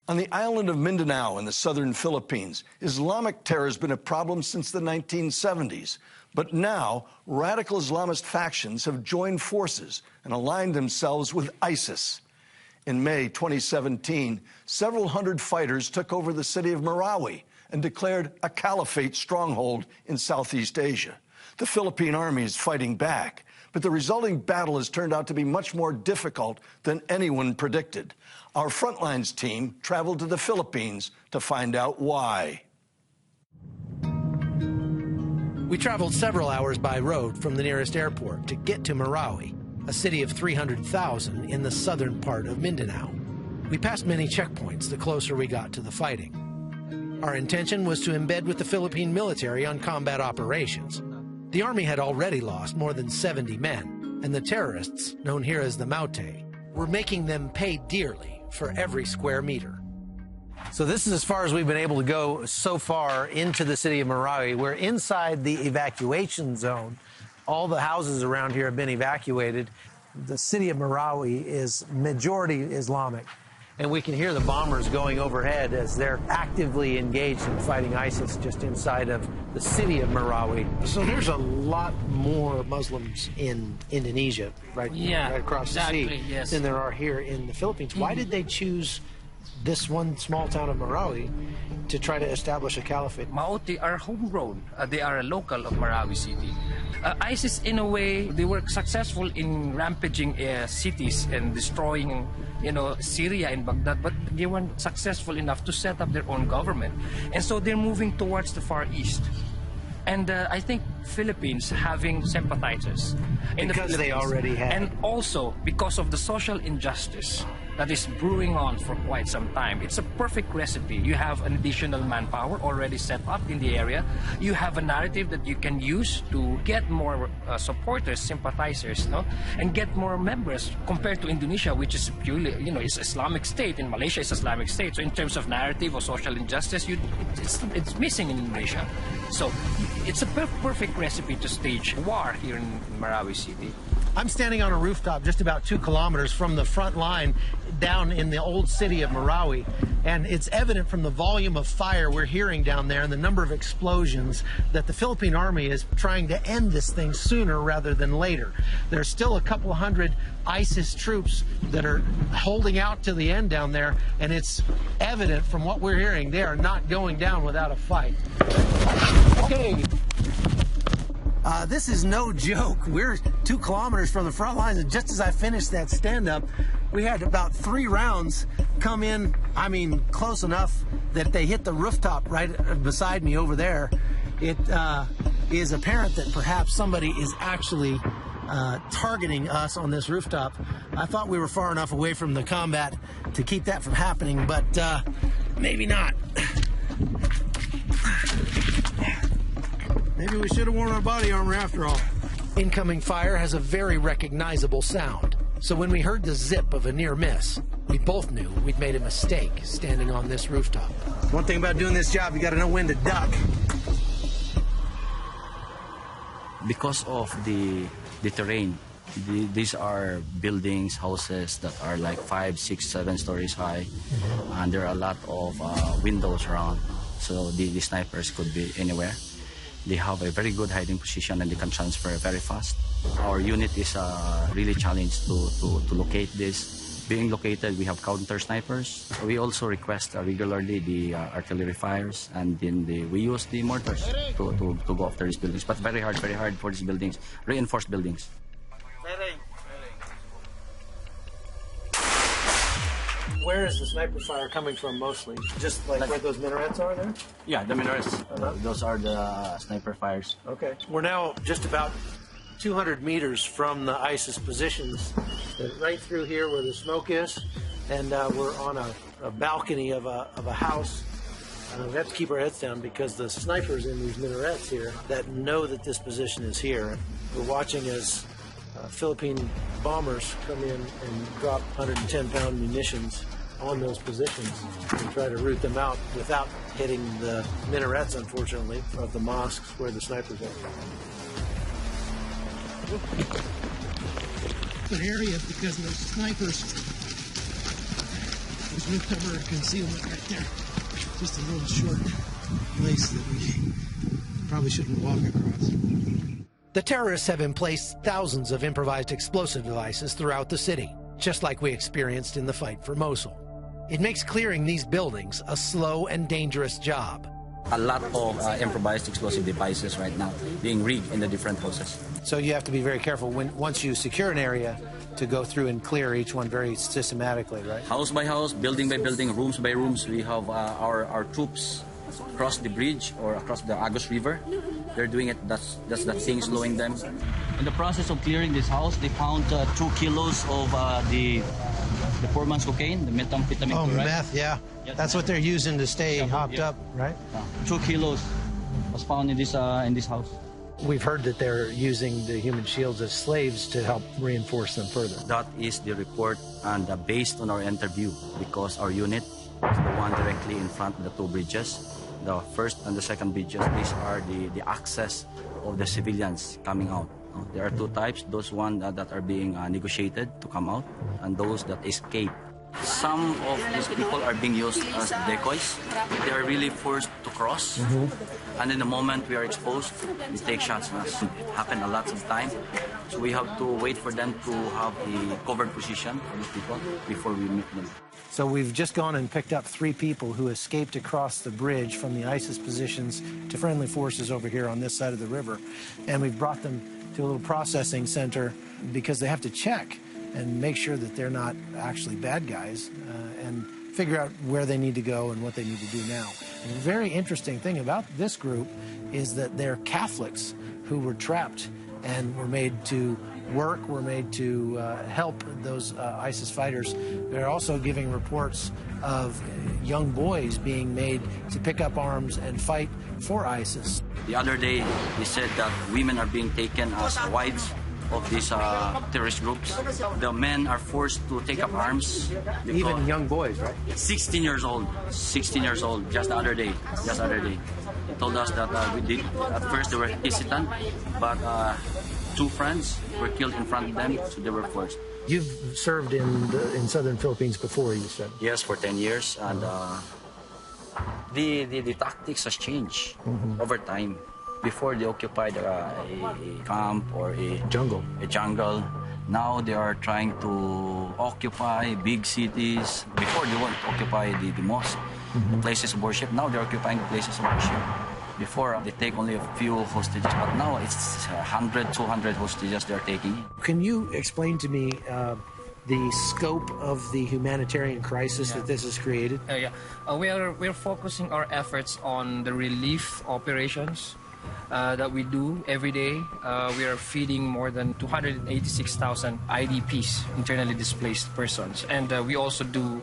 On the island of Mindanao in the southern Philippines, Islamic terror has been a problem since the 1970s. But now, radical Islamist factions have joined forces and aligned themselves with ISIS. In May 2017, several hundred fighters took over the city of Marawi and declared a caliphate stronghold in Southeast Asia. The Philippine army is fighting back, but the resulting battle has turned out to be much more difficult than anyone predicted. Our Frontlines team traveled to the Philippines to find out why. We traveled several hours by road from the nearest airport to get to Marawi, a city of 300,000 in the southern part of Mindanao. We passed many checkpoints the closer we got to the fighting. Our intention was to embed with the Philippine military on combat operations. The army had already lost more than 70 men, and the terrorists, known here as the Maute, were making them pay dearly for every square meter. So this is as far as we've been able to go so far into the city of Marawi. We're inside the evacuation zone. All the houses around here have been evacuated. The city of Marawi is majority Islamic, and we can hear the bombers going overhead as they're actively engaged in fighting ISIS just inside of the city of Marawi. So there's a lot more Muslims in Indonesia, right, yeah, right across exactly, the sea, yes, than there are here in the Philippines. Why did they choose this one small town of Marawi to try to establish a caliphate? Maute are homegrown. They are a local of Marawi city. ISIS, in a way, they were successful in rampaging cities and destroying, Syria and Baghdad, but they weren't successful enough to set up their own government. And so they're moving towards the Far East. And I think Philippines having sympathizers in because the they already had. And also because of the social injustice that is brewing on for quite some time. It's a perfect recipe. You have an additional manpower already set up in the area. You have a narrative that you can use to get more supporters, sympathizers, and get more members compared to Indonesia, which is purely, it's Islamic State. In Malaysia, it's Islamic State. So in terms of narrative or social injustice, it's missing in Indonesia. So it's a perfect recipe to stage war here in Marawi City. I'm standing on a rooftop just about 2 kilometers from the front line down in the old city of Marawi, and it's evident from the volume of fire we're hearing down there and the number of explosions that the Philippine army is trying to end this thing sooner rather than later. There's still a couple hundred ISIS troops that are holding out to the end down there, and it's evident from what we're hearing they are not going down without a fight. Okay. This is no joke. We're 2 kilometers from the front lines, and just as I finished that stand-up, we had about 3 rounds come in, close enough that they hit the rooftop right beside me over there. It is apparent that perhaps somebody is actually targeting us on this rooftop. I thought we were far enough away from the combat to keep that from happening, but maybe not. Maybe we should have worn our body armor after all. Incoming fire has a very recognizable sound. So when we heard the zip of a near miss, we both knew we'd made a mistake standing on this rooftop. One thing about doing this job, you got to know when to duck. Because of the terrain, these are buildings, houses that are like 5, 6, 7 stories high, and there are a lot of windows around. So the snipers could be anywhere. They have a very good hiding position and they can transfer very fast. Our unit is really challenged to locate this. Being located, we have counter snipers. We also request regularly the artillery fires, and then we use the mortars to go after these buildings. But very hard for these buildings, reinforced buildings. Where is the sniper fire coming from mostly? Just like where those minarets are there? Yeah, the minarets. Those are the sniper fires. Okay. We're now just about 200 meters from the ISIS positions, right through here where the smoke is, and we're on a balcony of a house. We have to keep our heads down because the snipers in these minarets here that know that this position is here. We're watching as Philippine bombers come in and drop 110-pound munitions on those positions and try to root them out without hitting the minarets, unfortunately, of the mosques where the snipers are. Good area because the snipers new cover of concealment right there. Just a little short place that we probably shouldn't walk across. The terrorists have emplaced thousands of improvised explosive devices throughout the city, just like we experienced in the fight for Mosul. It makes clearing these buildings a slow and dangerous job. A lot of improvised explosive devices right now being rigged in the different houses. So you have to be very careful once you secure an area to go through and clear each one very systematically, right? House by house, building by building, rooms by rooms, we have our troops across the bridge or across the Agus River. They're doing it, that's that thing slowing them. In the process of clearing this house, they found 2 kilos of the poor man's cocaine, the methamphetamine. Oh, chloride. meth, yeah. That's what they're using to stay hopped up, right? 2 kilos was found in this house. We've heard that they're using the human shields as slaves to help reinforce them further. That is the report, and based on our interview, because our unit is the one directly in front of the 2 bridges, the first and the second bridges, these are the access of the civilians coming out. There are 2 types, those ones that are being negotiated to come out, and those that escape. Some of these people are being used as decoys. They are really forced to cross, and in the moment we are exposed, we take shots on us. It happens a lot of time, so we have to wait for them to have a covered position for these people before we meet them. So we've just gone and picked up 3 people who escaped across the bridge from the ISIS positions to friendly forces over here on this side of the river, and we've brought them to a little processing center because they have to check and make sure that they're not actually bad guys and figure out where they need to go and what they need to do now. And the very interesting thing about this group is that they're Catholics who were trapped and were made to work, were made to help those ISIS fighters. They're also giving reports of young boys being made to pick up arms and fight for ISIS. The other day, they said that women are being taken as wives of these terrorist groups. The men are forced to take up arms. Even young boys, right? 16 years old, 16 years old, just the other day. They told us that we did, at first they were hesitant, but 2 friends were killed in front of them, so they were forced. You've served in southern Philippines before, you said? Yes, for 10 years, and the tactics has changed over time. Before they occupied a camp or a jungle. Now they are trying to occupy big cities. Before they want to occupy the mosque, the places of worship. Now they're occupying the places of worship. Before they take only a few hostages, but now it's 100, 200 hostages they're taking. Can you explain to me the scope of the humanitarian crisis that this has created? We're focusing our efforts on the relief operations that we do every day. We are feeding more than 286,000 IDPs, internally displaced persons. And we also do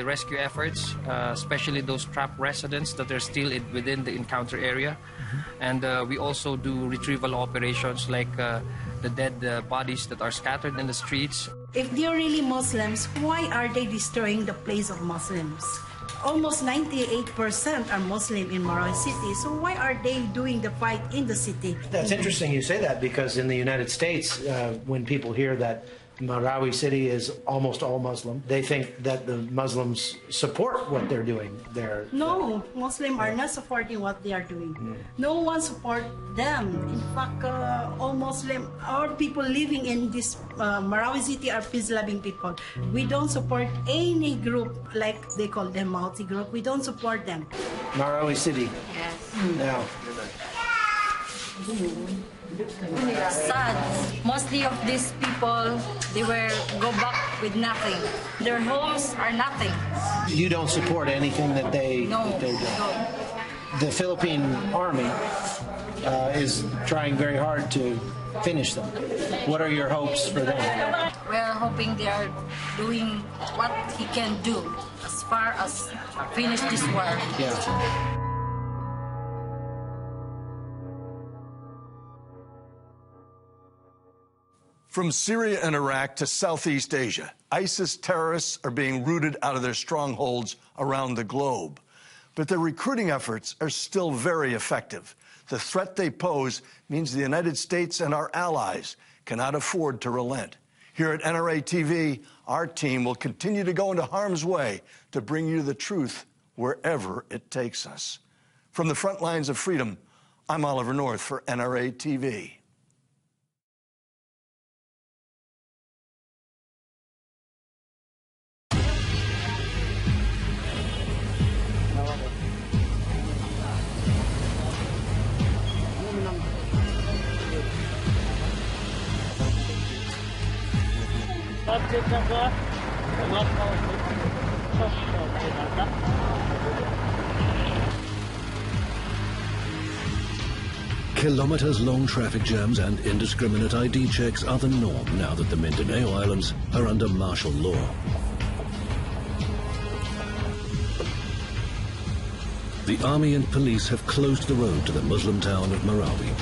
rescue efforts, especially those trapped residents that are still within the encounter area. And we also do retrieval operations like the dead bodies that are scattered in the streets. If they're really Muslims, why are they destroying the place of Muslims? Almost 98% are Muslim in Marawi City, so why are they doing the fight in the city? That's interesting you say that, because in the United States, when people hear that Marawi City is almost all Muslim, they think that the Muslims support what they're doing there. No, Muslims are not supporting what they are doing. No one support them. In fact, all Muslim, our people living in this Marawi City are peace-loving people. We don't support any group, like they call them multi-group. We don't support them. Marawi City. Yes. Now. Sad. Mostly of these people, they will go back with nothing. Their homes are nothing. You don't support anything that they do? No. The Philippine army is trying very hard to finish them. What are your hopes for them? We're hoping they are doing what he can do as far as finish this war. Yeah. From Syria and Iraq to Southeast Asia, ISIS terrorists are being rooted out of their strongholds around the globe. But their recruiting efforts are still very effective. The threat they pose means the United States and our allies cannot afford to relent. Here at NRA TV, our team will continue to go into harm's way to bring you the truth wherever it takes us. From the front lines of freedom, I'm Oliver North for NRA TV. Kilometers-long traffic jams and indiscriminate ID checks are the norm now that the Mindanao Islands are under martial law. The army and police have closed the road to the Muslim town of Marawi.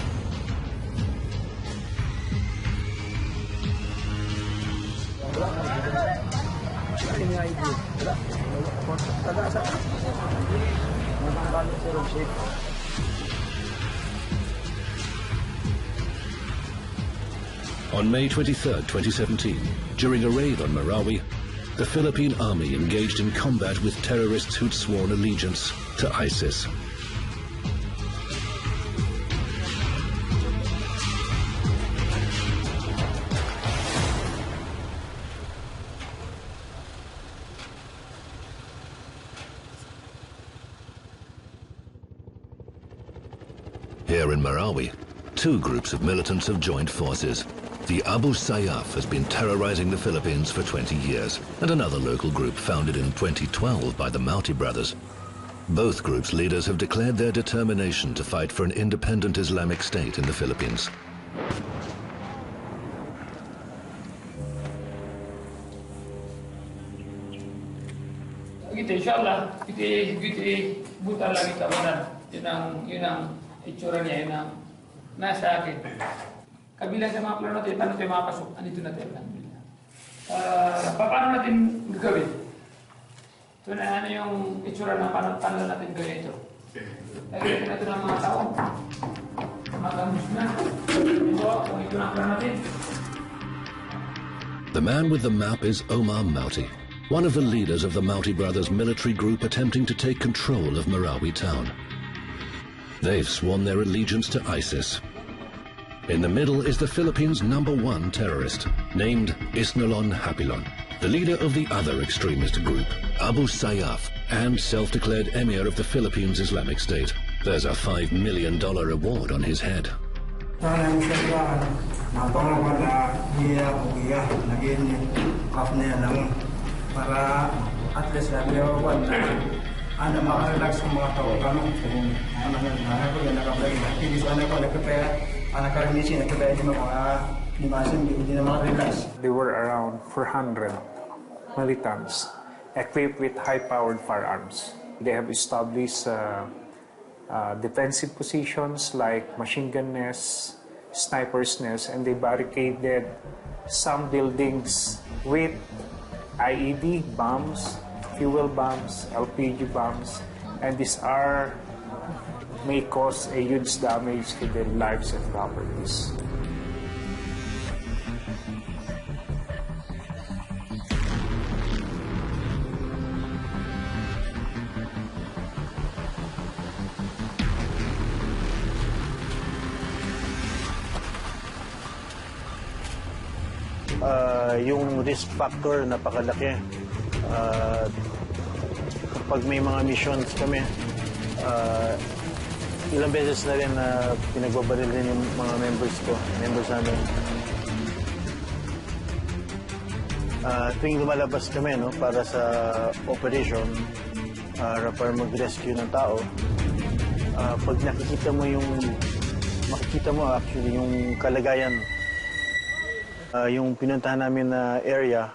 On May 23, 2017, during a raid on Marawi, the Philippine army engaged in combat with terrorists who'd sworn allegiance to ISIS. Here in Marawi, two groups of militants have joined forces. The Abu Sayyaf has been terrorizing the Philippines for 20 years, and another local group founded in 2012 by the Mauti brothers. Both groups' leaders have declared their determination to fight for an independent Islamic state in the Philippines. Inshallah, buta lagi kawanan. Yun ang itsura niya, yun ang nasa akin. Kabilang sa mga plano natin, paano tayo makapasok? Andito na tayo. Paano natin gagawin? Ito na ano yung itsura na paano natin gawin ito. Lagyan natin ng mga tao. Magamus na. Ito na ang plano natin. The man with the map is Omar Mauti, one of the leaders of the Mauti brothers' military group attempting to take control of Marawi town. They've sworn their allegiance to ISIS. In the middle is the Philippines' #1 terrorist, named Isnalon Hapilon, the leader of the other extremist group, Abu Sayyaf, and self-declared emir of the Philippines Islamic State. There's a $5 million reward on his head. Para at least anda makarelax ng mga tao kami anak ko yan nakabalik hindi sa anak ko nagkapaya anak ko rin siya nagkapaya di masin hindi na makarelax. There were around 400 militants equipped with high-powered firearms. They have established defensive positions like machine gun nests, sniper's nests, and they barricaded some buildings with IED bombs, fuel bombs, LPG bombs, and these may cause a huge damage to their lives and properties. Yung risk factor napakalaki. Kapag may mga missions kami, ilang beses na rin na pinagbabaril din yung mga members namin. Tuwing lumalabas kami para sa operation, para mag-rescue ng tao, pag makikita mo actually yung kalagayan. Yung pinuntahan namin na area,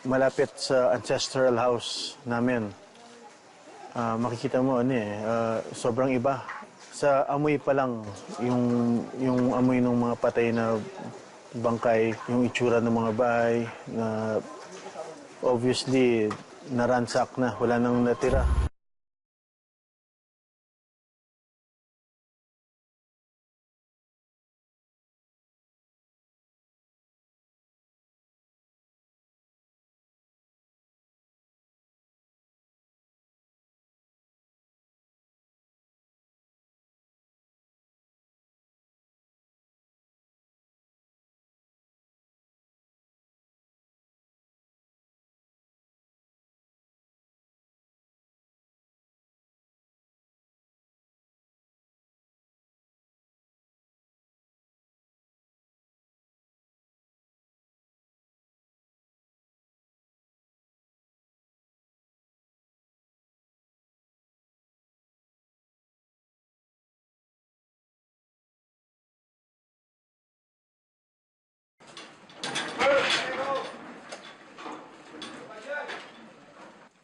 malapit sa ancestral house namin. Makikita mo, sobrang iba. Sa amoy pa lang, yung amoy ng mga patay na bangkay, yung itsura ng mga bahay, na obviously naransak na, wala nang natira.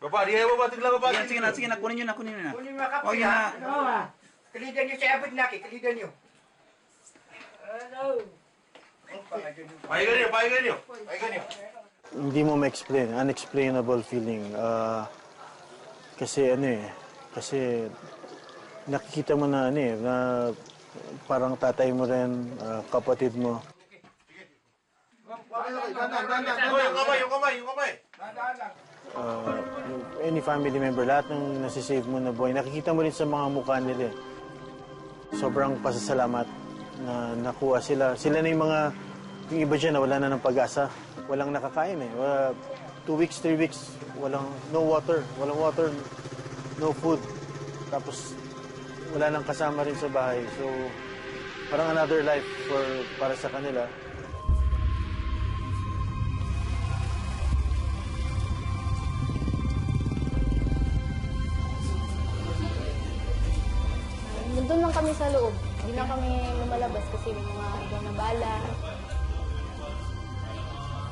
Bapak, dia bapak tinggal bapak. Sige na, kunin nyo na. Kunin mo ka Huwag yun na. Kalidan nyo sa abot naki, kalidan nyo. Pahingan nyo. Hindi mo ma-explain, unexplainable feeling. Kasi nakikita mo na na parang tatay mo rin, kapatid mo. Yung kamay. Any family member, lahat ng nasisave mo na buhay, nakikita mo rin sa mga mukha nila. Sobrang pasasalamat na nakuha sila. Sila na yung iba dyan na wala na ng pag-asa. Walang nakakain 2 weeks, 3 weeks, walang water, no food. Tapos wala nang kasama rin sa bahay. So parang another life para sa kanila. Nandun lang kami sa loob. Hindi na kami lumalabas kasi may mga ibang na bala.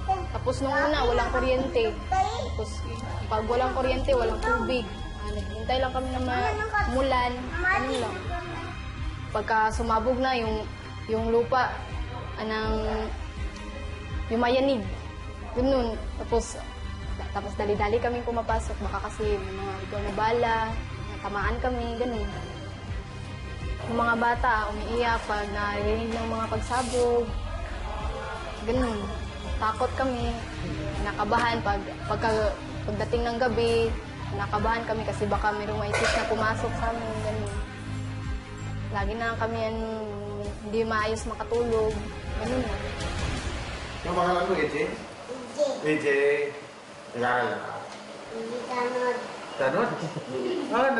Tapos nung una, walang kuryente. Tapos pag walang kuryente, walang tubig. Naghintay lang kami na mulan. Ano lang. Pagka sumabog na yung lupa, yung mayanig. Yun nun. Tapos dali-dali kami pumapasok. Baka kasi may mga ikaw na bala, tamaan kami, ganun. Yung mga bata, umiiyak pag narinig ng mga pagsabog. Ganun. Takot kami. Nakabahan pagdating ng gabi. Nakabahan kami kasi baka mayroong maisis na pumasok sa amin. Ganun. Lagi na kami hindi maayos makatulog. Ganun na. Yung pangalan mo, EJ? EJ. Nag-aaral ka? Hindi tanod. Tanod?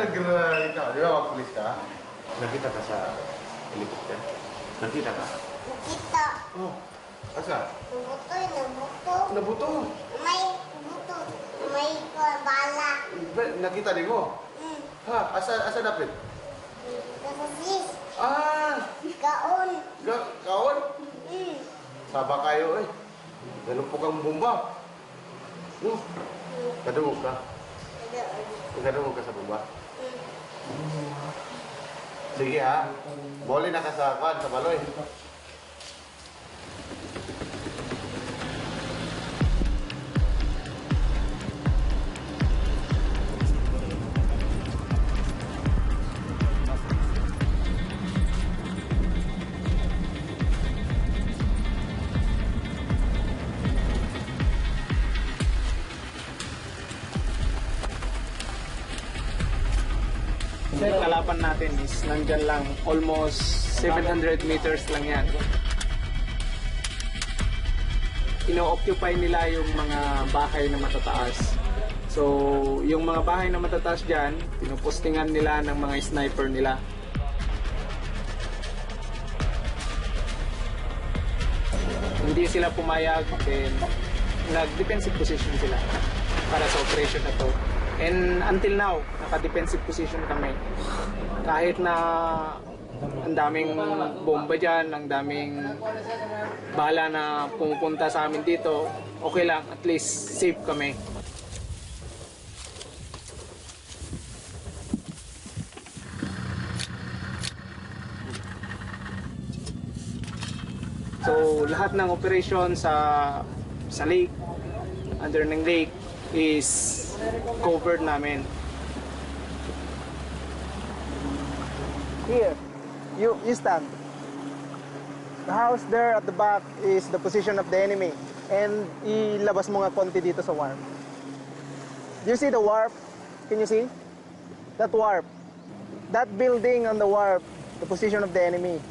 Ikaw. Di ba mag-police ka? Nakita ka sa helicopter? Nakita ka? Nakita. Oh. Asa? Nabuto. May buto. May bala. Nakita din mo? Ha? Asa dapit? Kasasis. Kaon? Saba kayo Nalupok ang bomba. Kadungog ka? Kadungog ka sa bomba? Sige boleh na ka sa baloy. Kalaban natin is nandyan lang, almost 700 meters lang yan. Ino-occupy nila yung mga bahay na matataas. So, yung mga bahay na matataas dyan, pinupostingan nila ng mga sniper nila. Hindi sila pumayag, then nag-defensive position sila para sa operation na to. And until now, naka-defensive position kami. Kahit na ang daming bomba dyan, ang daming bala na pumupunta sa amin dito, okay lang, at least safe kami. So, lahat ng operation sa lake, under ng lake, is covered namin. Here, you stand. The house there at the back is the position of the enemy. And ilabas mo nga konti dito sa warp. Do you see the warp? Can you see? That warp. That building on the warp, the position of the enemy.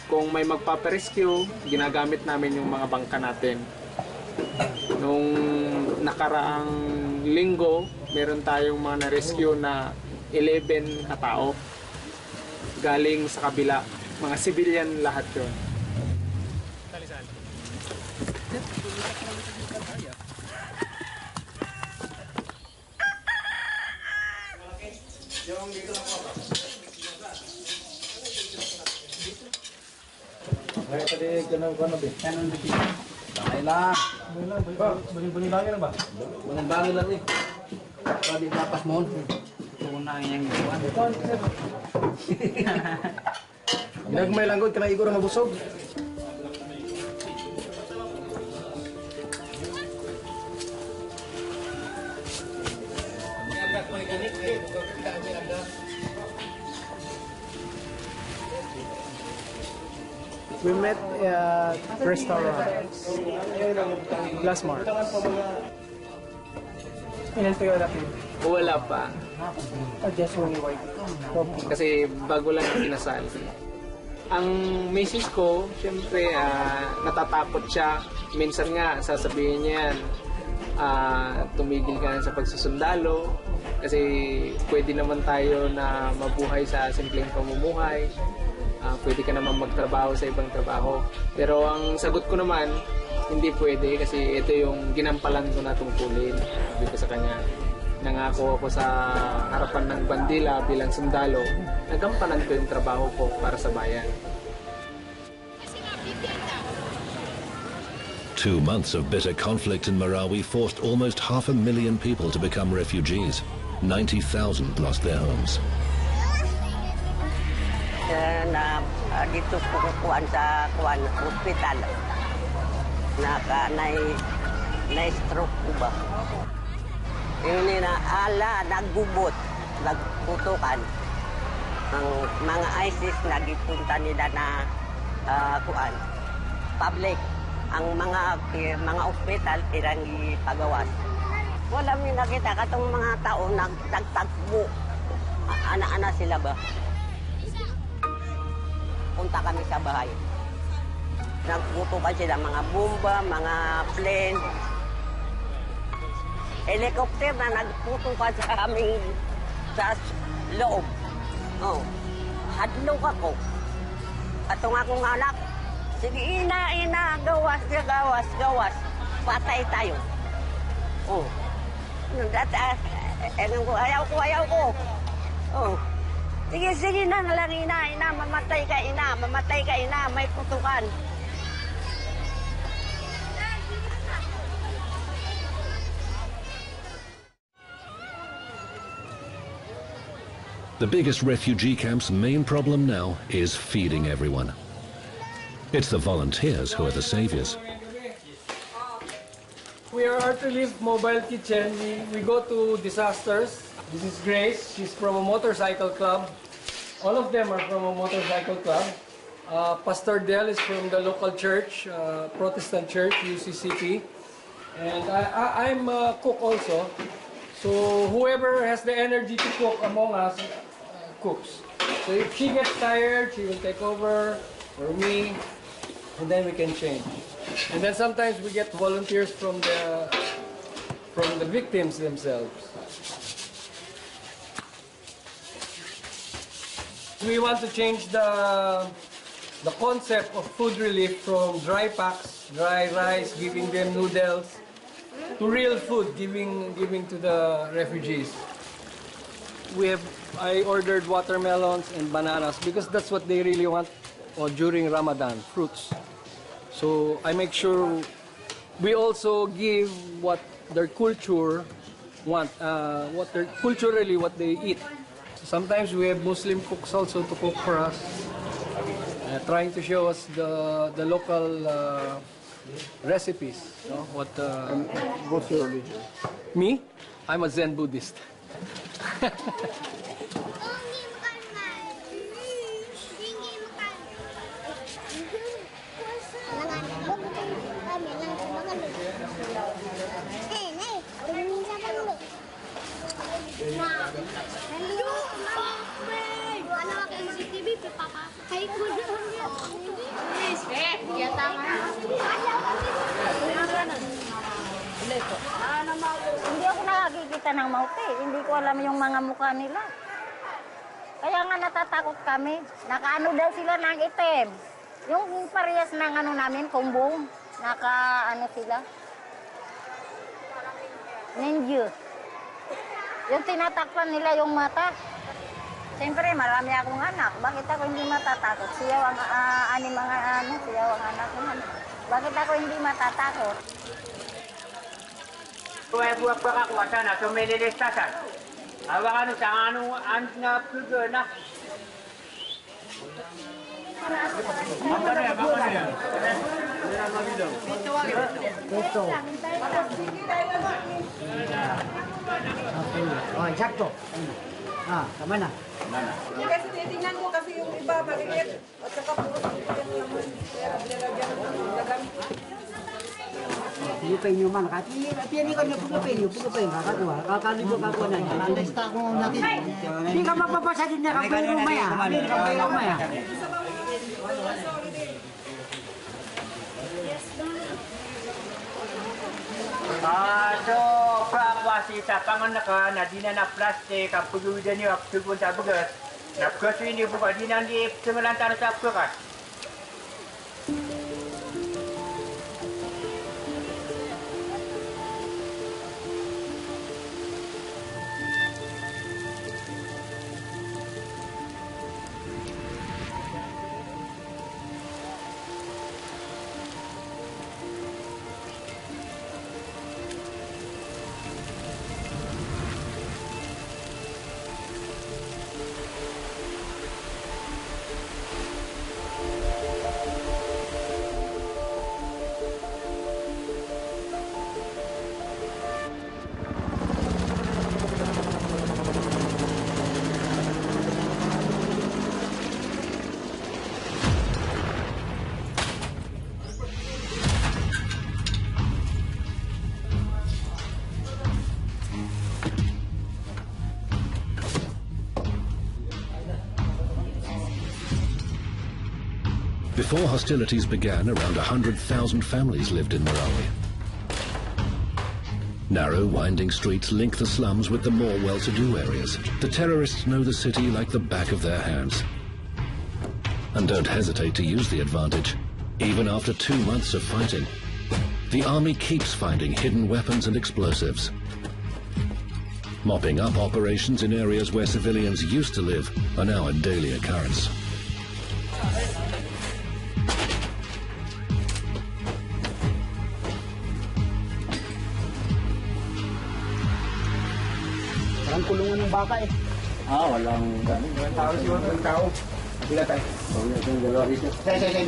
Kung may magpaparescue, ginagamit namin yung mga bangka natin. Nung nakaraang linggo, meron tayong mga na-rescue na 11 katao. Galing sa kabila. Mga civilian lahat yun. Tadi ganun ba? Ganun dito. Dahil lang. Balik-balik na ba? Bangin lang nih. Kalau di tapas mohon. Tunang yang gituan. Ginagmay langgod ka na igor na mabusog. We met at restaurant, Glassmart. Ilan tayo natin? Wala pa. Just only white. Kasi bago lang ang kinasal. Ang misis ko, siyempre, natatakot siya. Minsan nga, sasabihin niya yan, tumigil ka na sa pagsusundalo. Kasi pwede naman tayo na mabuhay sa simpleng pamumuhay. Pwede ka naman magtrabaho sa ibang trabaho. Pero ang sagot ko naman, hindi pwede kasi ito yung ginampalan ko na tungkulin. Sabi ko sa kanya, nangako ako sa harapan ng bandila bilang sundalo, nagampanan ko yung trabaho ko para sa bayan. 2 months of bitter conflict in Marawi forced almost 500,000 people to become refugees. 90,000 lost their homes. Dito kukuan sa hospital. Na-stroke ko ba? Yung naggubot, nagputukan. Ang mga ISIS nagipunta nila na public. Ang mga ospital tirang ipagawas. Wala mi nakita katong mga tao nagtagbo. Ana-ana sila ba? Punta kami sa bahay. Nagputukan sila mga bomba, mga plane. Helicopter na nagputukan sa aming sa loob. Oh. Hadlok ako. Atong akong anak, sige, ina, gawas. Patay tayo. Oh. Ayaw ko. Oh. Sige na lang, ina, mamatay ka, may putukan. The biggest refugee camp's main problem now is feeding everyone. It's the volunteers who are the saviors. We are Art Relief Mobile Kitchen. We go to disasters. This is Grace. She's from a motorcycle club. All of them are from a motorcycle club. Pastor Del is from the local church, Protestant church, UCCP. And I'm a cook also. So whoever has the energy to cook among us cooks. So if she gets tired, she will take over, or me, and then we can change. And then sometimes we get volunteers from the victims themselves. We want to change the concept of food relief from dry packs, dry rice, giving them noodles, to real food, giving to the refugees. I ordered watermelons and bananas because that's what they really want during Ramadan, fruits. So I make sure we also give what their culture want, what they eat. Sometimes we have Muslim cooks also to cook for us, trying to show us the local recipes. No? What's your religion? Me? I'm a Zen Buddhist. Hindi ako nakakikita ng mauti. Hindi ko alam yung mga mukha nila. Kaya nga natatakot kami. Nakaano daw sila ng itim. Yung parehas ng ano namin, kumbong. Nakaano sila. Ninja. Yung tinatakpan nila yung mata. Siyempre, marami akong anak. Bakit ako hindi matatakot? Siyaw ang siyaw ang anak ko. Bakit ako hindi matatakot? Buat aku sana, so melelestasan. Awak sa na pugo na. Oh, sakto. Tama na. Kasi titingnan ko kasi yung iba maliit at saka puro yan naman. Kaya nilagyan ng gagamit. Pilipain nyo man. Pili ka nyo, pilipain. Kakakuha na. Nalista ko natin. Hindi ka mapapasa din na kapayo lumaya. Hindi ka kapayo lumaya. So, prakwasi sa panganaka na di na plastic ang pagawin niyo ang tugon sa bugas. Napkasuin niyo buka di na di sumalantara sa bukas. Before hostilities began, around 100,000 families lived in Marawi. Narrow, winding streets link the slums with the more well-to-do areas. The terrorists know the city like the back of their hands and don't hesitate to use the advantage. Even after 2 months of fighting, the army keeps finding hidden weapons and explosives. Mopping up operations in areas where civilians used to live are now a daily occurrence. Walang kulungan ng baka eh. Walang tao siguro, walang tao. Pila tayo. Yung dalawa dito. Say.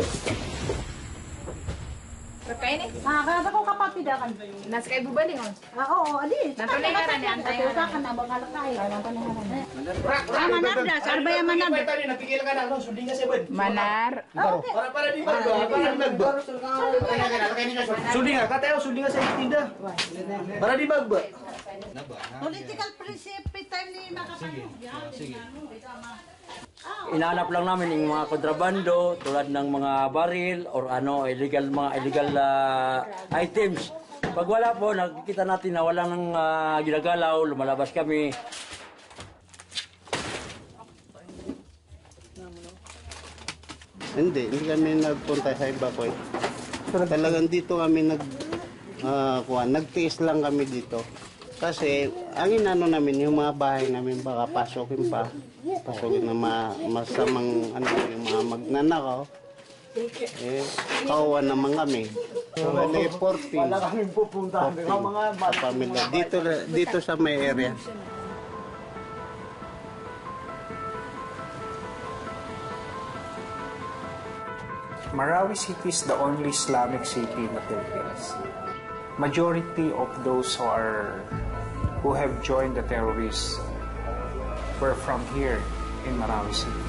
Pagkain eh. Kada ko kapatid akan. Nasa kay bubaling on. Oo, ali. Nantanengaran yan tayo. Kan na bakal kay. Nantanengaran. Manar da, sarbaya manar. Napigil ka na, sundin ka siya, Manar. Para di ba? Para nagba. Sundin ka, katayo, sundin ka sa itinda. Para di ba? Political principle time ni makapano. Sige. Inaanap lang namin yung mga kontrabando tulad ng mga baril or mga illegal items. Pag wala po, nakikita natin na wala nang ginagalaw, lumalabas kami. Hindi kami nagpunta sa iba ko. Talagang dito kami nagtiis lang kami dito. Kasi ang namin yung mga bahay namin baka pasukin ng masamang yung mga magnanakaw. Kawawa naman kami. So, 14. Wala kami pupunta. Mga pamilya dito sa may area. Marawi City is the only Islamic city in the Philippines. Majority of those who have joined the terrorists were from here in Marawi City.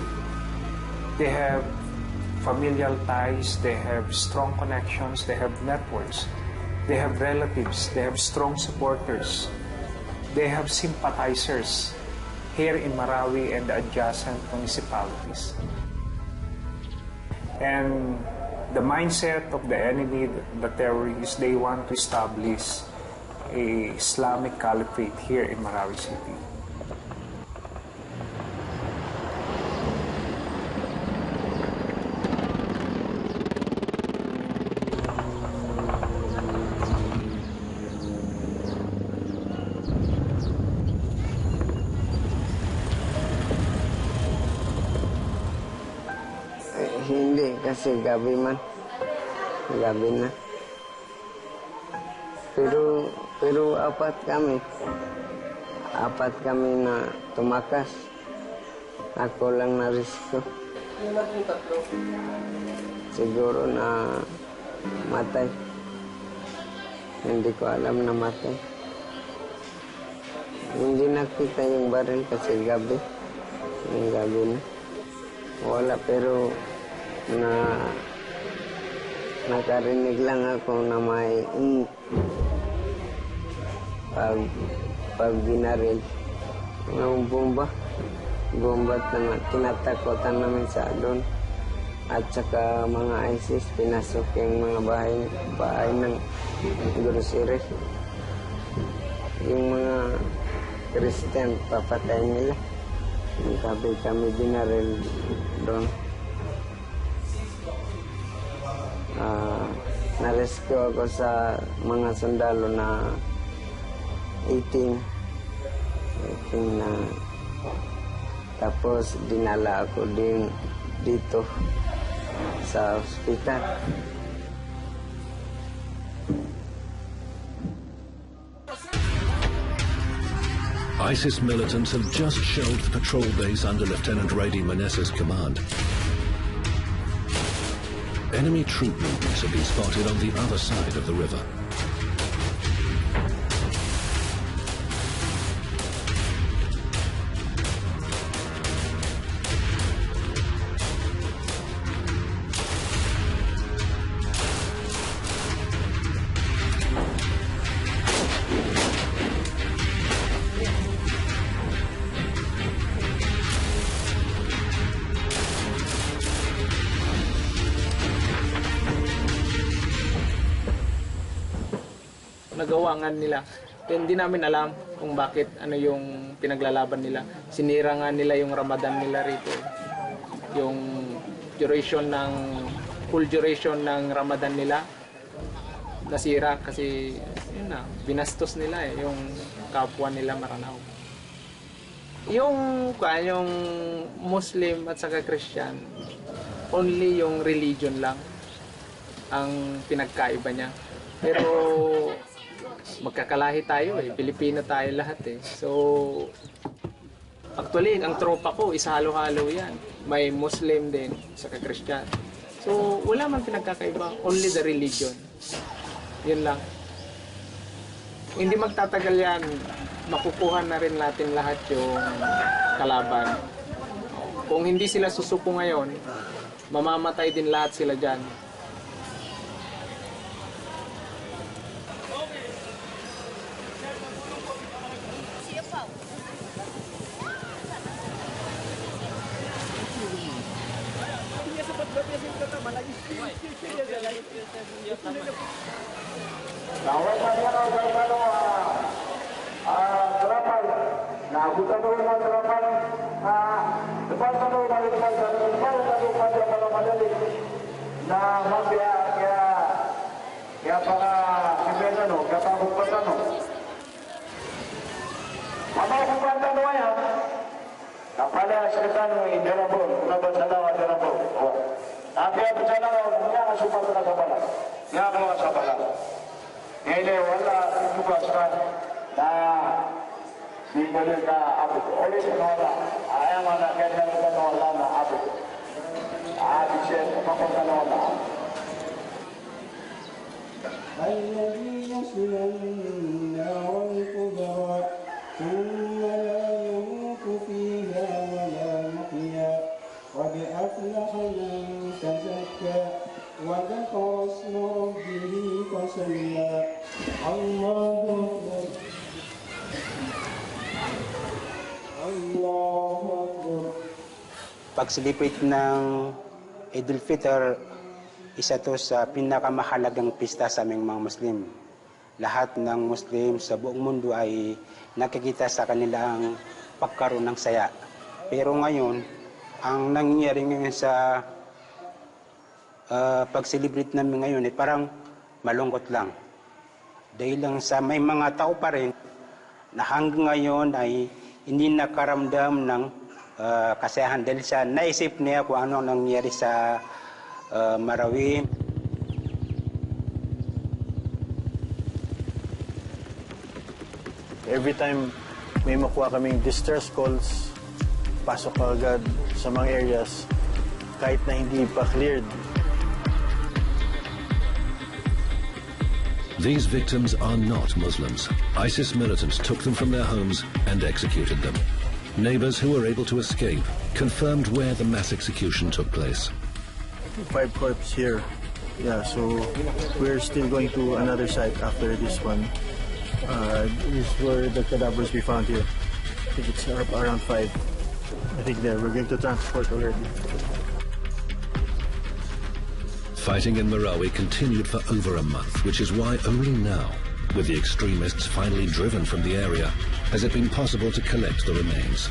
They have familial ties, they have strong connections, they have networks, they have relatives, they have strong supporters, they have sympathizers here in Marawi and the adjacent municipalities. And the mindset of the enemy, the terrorists, they want to establish a Islamic caliphate here in Marawi City. Hindi, kasi gabi na. Pero Pero apat kami na tumakas. Ako lang na risko. Yung naging tatlo? Siguro na matay. Hindi ko alam na matay. Hindi nakita yung baril kasi gabi. Yung gabi na. Wala, pero nakarinig lang ako na may pag binaril. Yung bomba na tinatakotan namin sa doon. At saka mga ISIS, pinasok yung mga bahay ng grocery. Yung mga Christian, papatay nila. Kami binaril doon. Na-rescue ako sa mga sundalo na 18 na. Tapos dinala ako din dito sa ospital. ISIS militants have just shelled the patrol base under Lieutenant Raidi Manessa's command. Enemy troop movements have been spotted on the other side of the river. Nagawa nila. Hindi namin alam kung bakit, ano yung pinaglalaban nila. Sinira nga nila yung Ramadan nila rito. Yung full duration ng Ramadan nila, nasira kasi yun na, binastos nila yung kapwa nila Maranao. Yung Muslim at saka Christian, only yung religion lang ang pinagkaiba niya. Pero magkakalahi tayo Pilipino tayo lahat So, actually, ang tropa ko, halo-halo yan. May Muslim din, saka Christian. So, wala man pinagkakaiba, only the religion. Yun lang. Hindi magtatagal yan, makukuha na rin natin lahat yung kalaban. Kung hindi sila susuko ngayon, mamamatay din lahat sila dyan. الذي يصل النار الكبرى ثم لا يموت فيها ولا يحيا قد أفلح من تزكى وذكر اسم ربه فصلى الله أكبر الله أكبر. Pagsilipit ng Idul Fitr, isa to sa pinakamahalagang pista sa aming mga Muslim. Lahat ng Muslim sa buong mundo ay nakikita sa kanilang pagkaroon ng saya. Pero ngayon, ang nangyayari ngayon sa pag-celebrate namin ngayon ay parang malungkot lang. Dahil lang sa may mga tao pa rin na hanggang ngayon ay hindi nakaramdam ng kasayahan dahil sa naisip niya kung ano ang nangyari sa Marawi. Every time may makuha kaming distress calls, pasok agad sa mga areas kahit na hindi pa cleared. These victims are not Muslims. ISIS militants took them from their homes and executed them. Neighbors who were able to escape confirmed where the mass execution took place. 5 corpses here. Yeah, so we're still going to another site after this one. This is where the cadavers we found here. I think it's around 5. I think there. We're going to transport already. Fighting in Marawi continued for over a month, which is why only now, with the extremists finally driven from the area, has it been possible to collect the remains.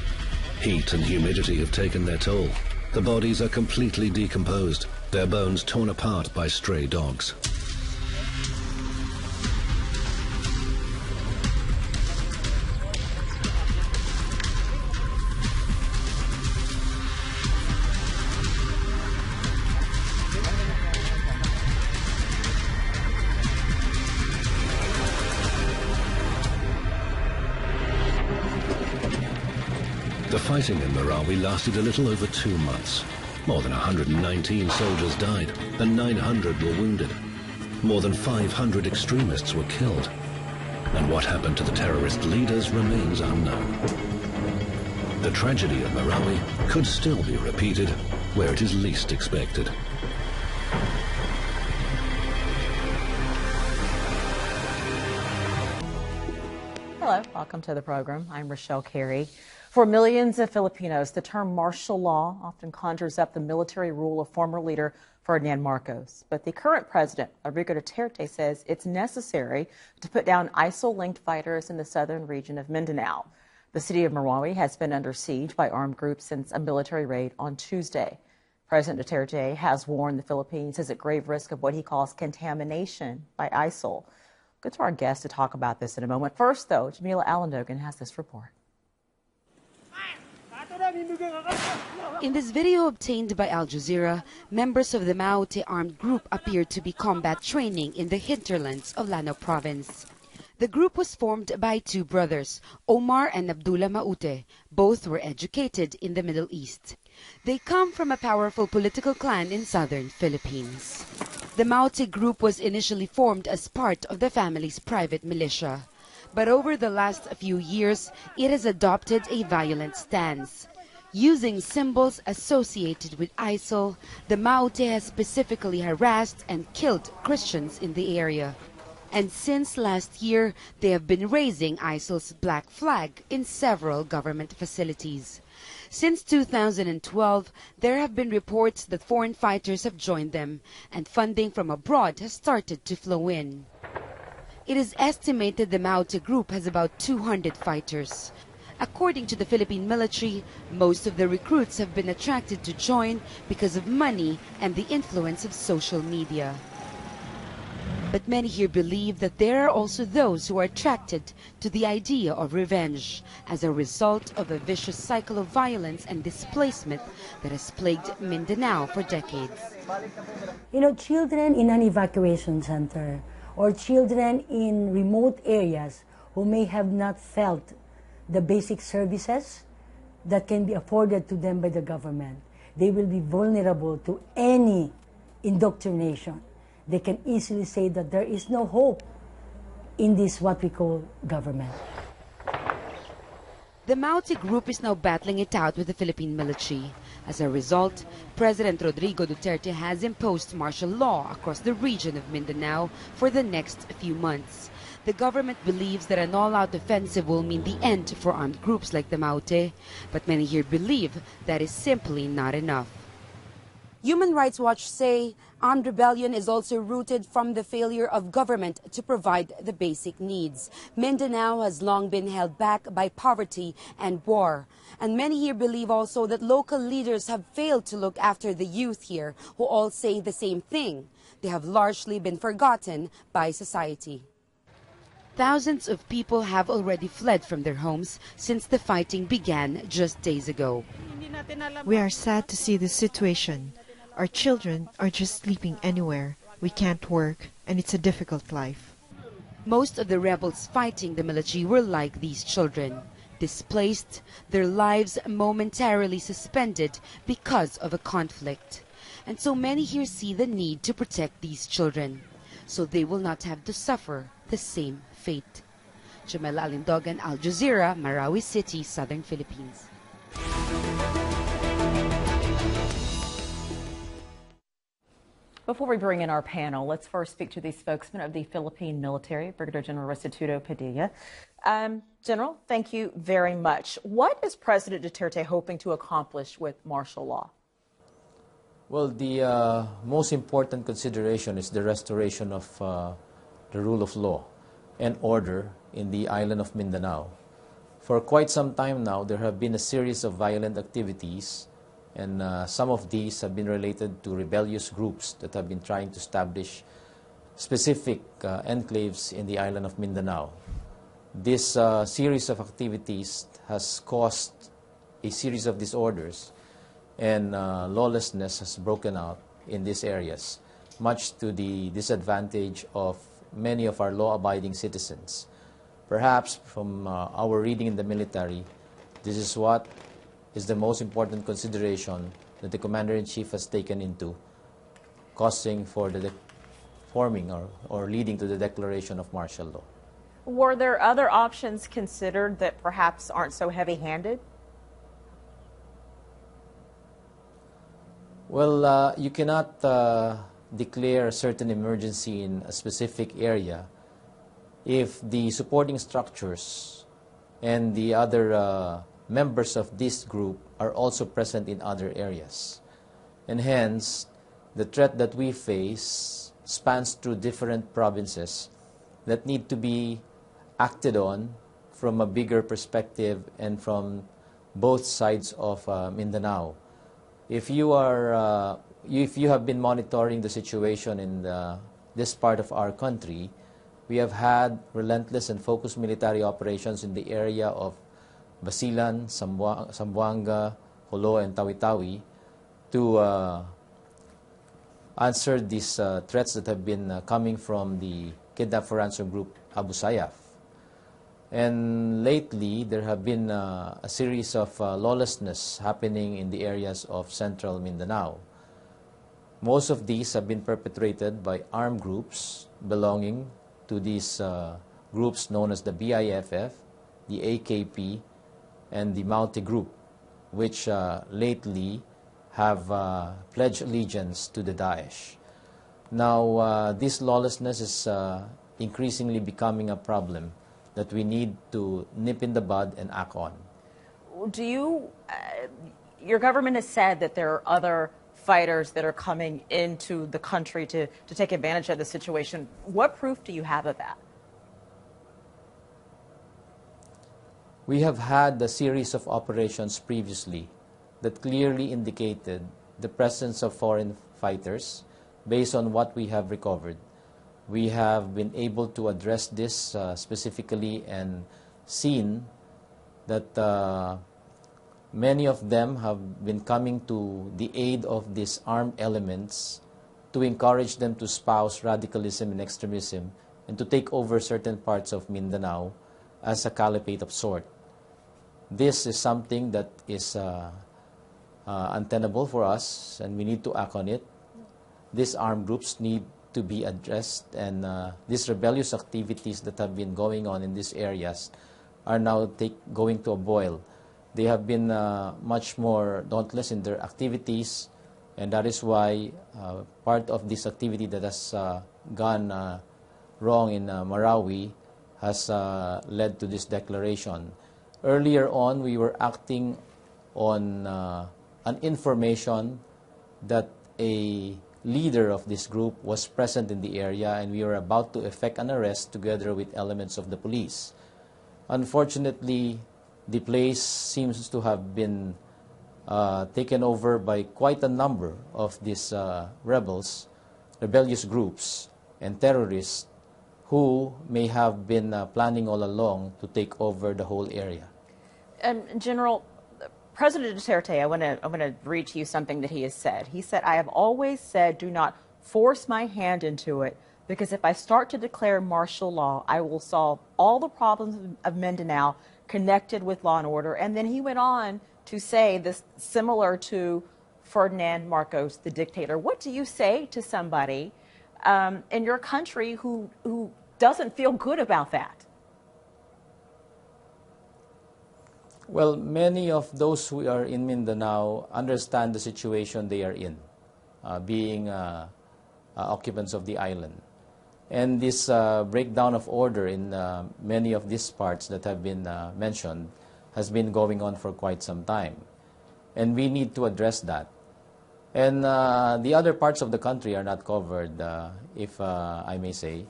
Heat and humidity have taken their toll. The bodies are completely decomposed, their bones torn apart by stray dogs. The fighting in Marawi lasted a little over 2 months. More than 119 soldiers died and 900 were wounded. More than 500 extremists were killed. And what happened to the terrorist leaders remains unknown. The tragedy of Marawi could still be repeated where it is least expected. Hello, welcome to the program. I'm Rochelle Carey. For millions of Filipinos, the term martial law often conjures up the military rule of former leader Ferdinand Marcos. But the current president, Rodrigo Duterte, says it's necessary to put down ISIL-linked fighters in the southern region of Mindanao. The city of Marawi has been under siege by armed groups since a military raid on Tuesday. President Duterte has warned the Philippines is at grave risk of what he calls contamination by ISIL. Go to our guest to talk about this in a moment. First, though, Jamila Alandogan has this report. In this video obtained by Al Jazeera, members of the Maute armed group appeared to be combat training in the hinterlands of Lanao province. The group was formed by 2 brothers, Omar and Abdullah Maute. Both were educated in the Middle East. They come from a powerful political clan in southern Philippines. The Maute group was initially formed as part of the family's private militia. But over the last few years, it has adopted a violent stance. Using symbols associated with ISIL, the Maute has specifically harassed and killed Christians in the area. And since last year, they have been raising ISIL's black flag in several government facilities. Since 2012, there have been reports that foreign fighters have joined them, and funding from abroad has started to flow in. It is estimated the Maute group has about 200 fighters. According to the Philippine military, most of the recruits have been attracted to join because of money and the influence of social media. But many here believe that there are also those who are attracted to the idea of revenge as a result of a vicious cycle of violence and displacement that has plagued Mindanao for decades. You know, children in an evacuation center or children in remote areas who may have not felt the basic services that can be afforded to them by the government, they will be vulnerable to any indoctrination. They can easily say that there is no hope in this what we call government. The Maute group is now battling it out with the Philippine military. As a result, President Rodrigo Duterte has imposed martial law across the region of Mindanao for the next few months. The government believes that an all-out offensive will mean the end for armed groups like the Maute, but many here believe that is simply not enough. Human Rights Watch say armed rebellion is also rooted from the failure of government to provide the basic needs. Mindanao has long been held back by poverty and war. And many here believe also that local leaders have failed to look after the youth here, who all say the same thing. They have largely been forgotten by society. Thousands of people have already fled from their homes since the fighting began just days ago. We are sad to see this situation. Our children are just sleeping anywhere. We can't work, and it's a difficult life. Most of the rebels fighting the military were like these children, displaced, their lives momentarily suspended because of a conflict. And so many here see the need to protect these children, so they will not have to suffer the same fate. Jamela Alindogan, Al Jazeera, Marawi City, Southern Philippines. Before we bring in our panel, let's first speak to the spokesman of the Philippine military, Brigadier General Restituto Padilla. General, thank you very much. What is President Duterte hoping to accomplish with martial law? Well, the most important consideration is the restoration of the rule of law and order in the island of Mindanao. For quite some time now, there have been a series of violent activities, and some of these have been related to rebellious groups that have been trying to establish specific enclaves in the island of Mindanao. This series of activities has caused a series of disorders, and lawlessness has broken out in these areas, much to the disadvantage of many of our law-abiding citizens. Perhaps from our reading in the military, this is what is the most important consideration that the Commander-in-Chief has taken into, causing for the forming or leading to the declaration of martial law. Were there other options considered that perhaps aren't so heavy-handed? Well, you cannot declare a certain emergency in a specific area if the supporting structures and the other members of this group are also present in other areas. And hence, the threat that we face spans through different provinces that need to be acted on from a bigger perspective and from both sides of Mindanao. If you have been monitoring the situation in this part of our country, we have had relentless and focused military operations in the area of Basilan, Zamboanga, Jolo, and Tawi-Tawi to answer these threats that have been coming from the kidnap for ransom group Abu Sayyaf. And lately, there have been a series of lawlessness happening in the areas of central Mindanao. Most of these have been perpetrated by armed groups belonging to these groups known as the BIFF, the AKP, and the Maute Group, which lately have pledged allegiance to the Daesh. Now, this lawlessness is increasingly becoming a problem that we need to nip in the bud and act on. Do you, your government has said that there are other fighters that are coming into the country to take advantage of the situation. What proof do you have of that? We have had a series of operations previously that clearly indicated the presence of foreign fighters based on what we have recovered. We have been able to address this specifically and seen that many of them have been coming to the aid of these armed elements to encourage them to espouse radicalism and extremism and to take over certain parts of Mindanao as a caliphate of sort. This is something that is untenable for us, and we need to act on it. These armed groups need to be addressed, and these rebellious activities that have been going on in these areas are now going to a boil. They have been much more dauntless in their activities, and that is why part of this activity that has gone wrong in Marawi has led to this declaration. Earlier on, we were acting on an information that a leader of this group was present in the area, and we were about to effect an arrest together with elements of the police. Unfortunately, the place seems to have been taken over by quite a number of these rebellious groups and terrorists who may have been planning all along to take over the whole area. General, President Duterte, I want to read to you something that he has said. He said, "I have always said, do not force my hand into it. because if I start to declare martial law, I will solve all the problems of Mindanao connected with law and order. And then he went on to say this, similar to Ferdinand Marcos, the dictator. What do you say to somebody in your country who doesn't feel good about that? Well, many of those who are in Mindanao understand the situation they are in, being occupants of the island. And this breakdown of order in many of these parts that have been mentioned has been going on for quite some time. And we need to address that. And the other parts of the country are not covered, if I may say.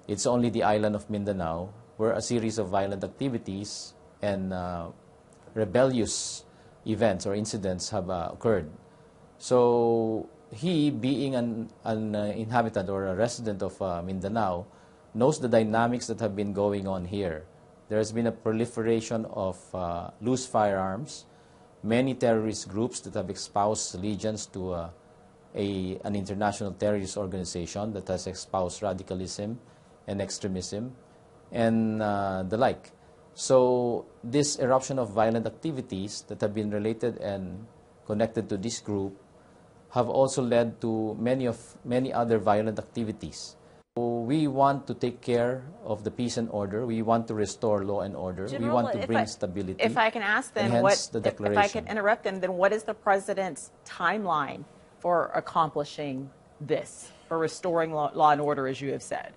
It's only the island of Mindanao where a series of violent activities and rebellious events or incidents have occurred. So he, being an inhabitant or a resident of Mindanao, knows the dynamics that have been going on here. There has been a proliferation of loose firearms, many terrorist groups that have espoused allegiance to an international terrorist organization that has espoused radicalism and extremism and the like. So this eruption of violent activities that have been related and connected to this group have also led to many other violent activities. So we want to take care of the peace and order. We want to restore law and order. General, we want to bring stability. If I can ask then, if I can interrupt then what is the president's timeline for accomplishing this, for restoring law and order, as you have said?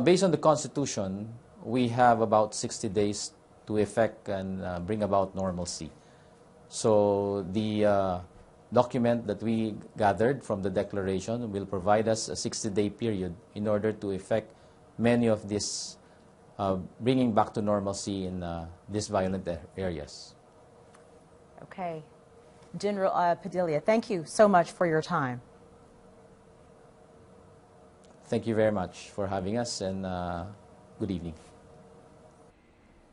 Based on the Constitution, we have about 60 days to effect and bring about normalcy. So the document that we gathered from the declaration will provide us a 60-day period in order to effect many of these bringing back to normalcy in these violent areas. Okay. General Padilla, thank you so much for your time. Thank you very much for having us, and good evening.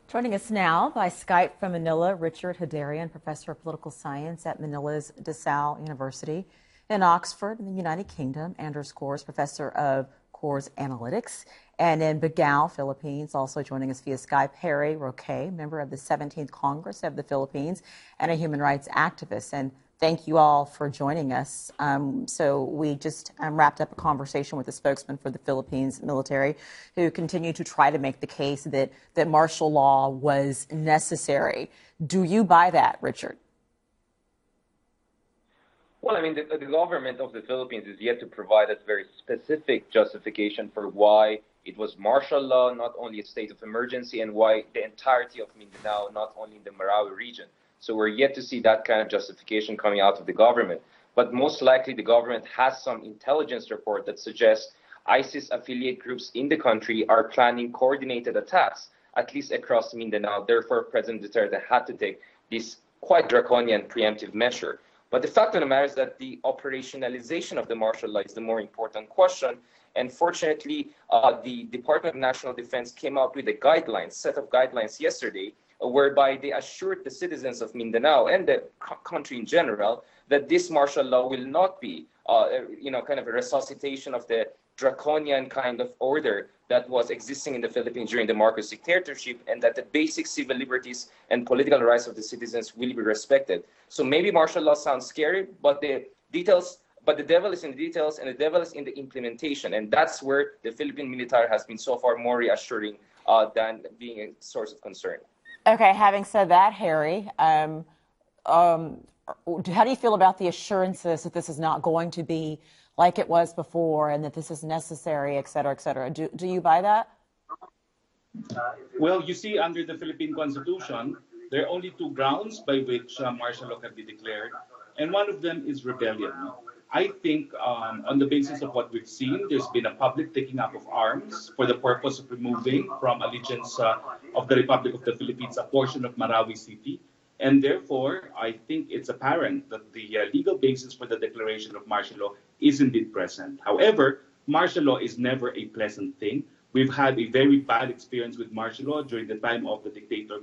Joining us now by Skype from Manila, Richard Hadarian, Professor of Political Science at Manila's DeSalle University. In Oxford, in the United Kingdom, Andrew Scores, Professor of Course Analytics. And in Bagao, Philippines, also joining us via Skype, Harry Roque, member of the 17th Congress of the Philippines and a human rights activist. And thank you all for joining us. So we just wrapped up a conversation with the spokesman for the Philippines military, who continued to try to make the case that martial law was necessary. Do you buy that, Richard? Well, I mean, the government of the Philippines is yet to provide us very specific justification for why it was martial law, not only a state of emergency, and why the entirety of Mindanao, not only in the Marawi region. So we're yet to see that kind of justification coming out of the government. But most likely the government has some intelligence report that suggests ISIS affiliate groups in the country are planning coordinated attacks, at least across Mindanao. Therefore, President Duterte had to take this quite draconian preemptive measure. But the fact of the matter is that the operationalization of the martial law is the more important question. And fortunately, the Department of National Defense came out with a set of guidelines yesterday, whereby they assured the citizens of Mindanao and the country in general that this martial law will not be, kind of a resuscitation of the draconian kind of order that was existing in the Philippines during the Marcos dictatorship, and that the basic civil liberties and political rights of the citizens will be respected. So maybe martial law sounds scary, but the devil is in the details, and the devil is in the implementation. And that's where the Philippine military has been so far more reassuring than being a source of concern. Okay, having said that, Harry, how do you feel about the assurances that this is not going to be like it was before and that this is necessary, et cetera, et cetera? Do you buy that? Well, you see, under the Philippine Constitution, there are only two grounds by which martial law can be declared, and one of them is rebellion. I think on the basis of what we've seen, there's been a public taking up of arms for the purpose of removing from allegiance of the Republic of the Philippines a portion of Marawi City. And therefore, I think it's apparent that the legal basis for the declaration of martial law is indeed present. However, martial law is never a pleasant thing. We've had a very bad experience with martial law during the time of the dictator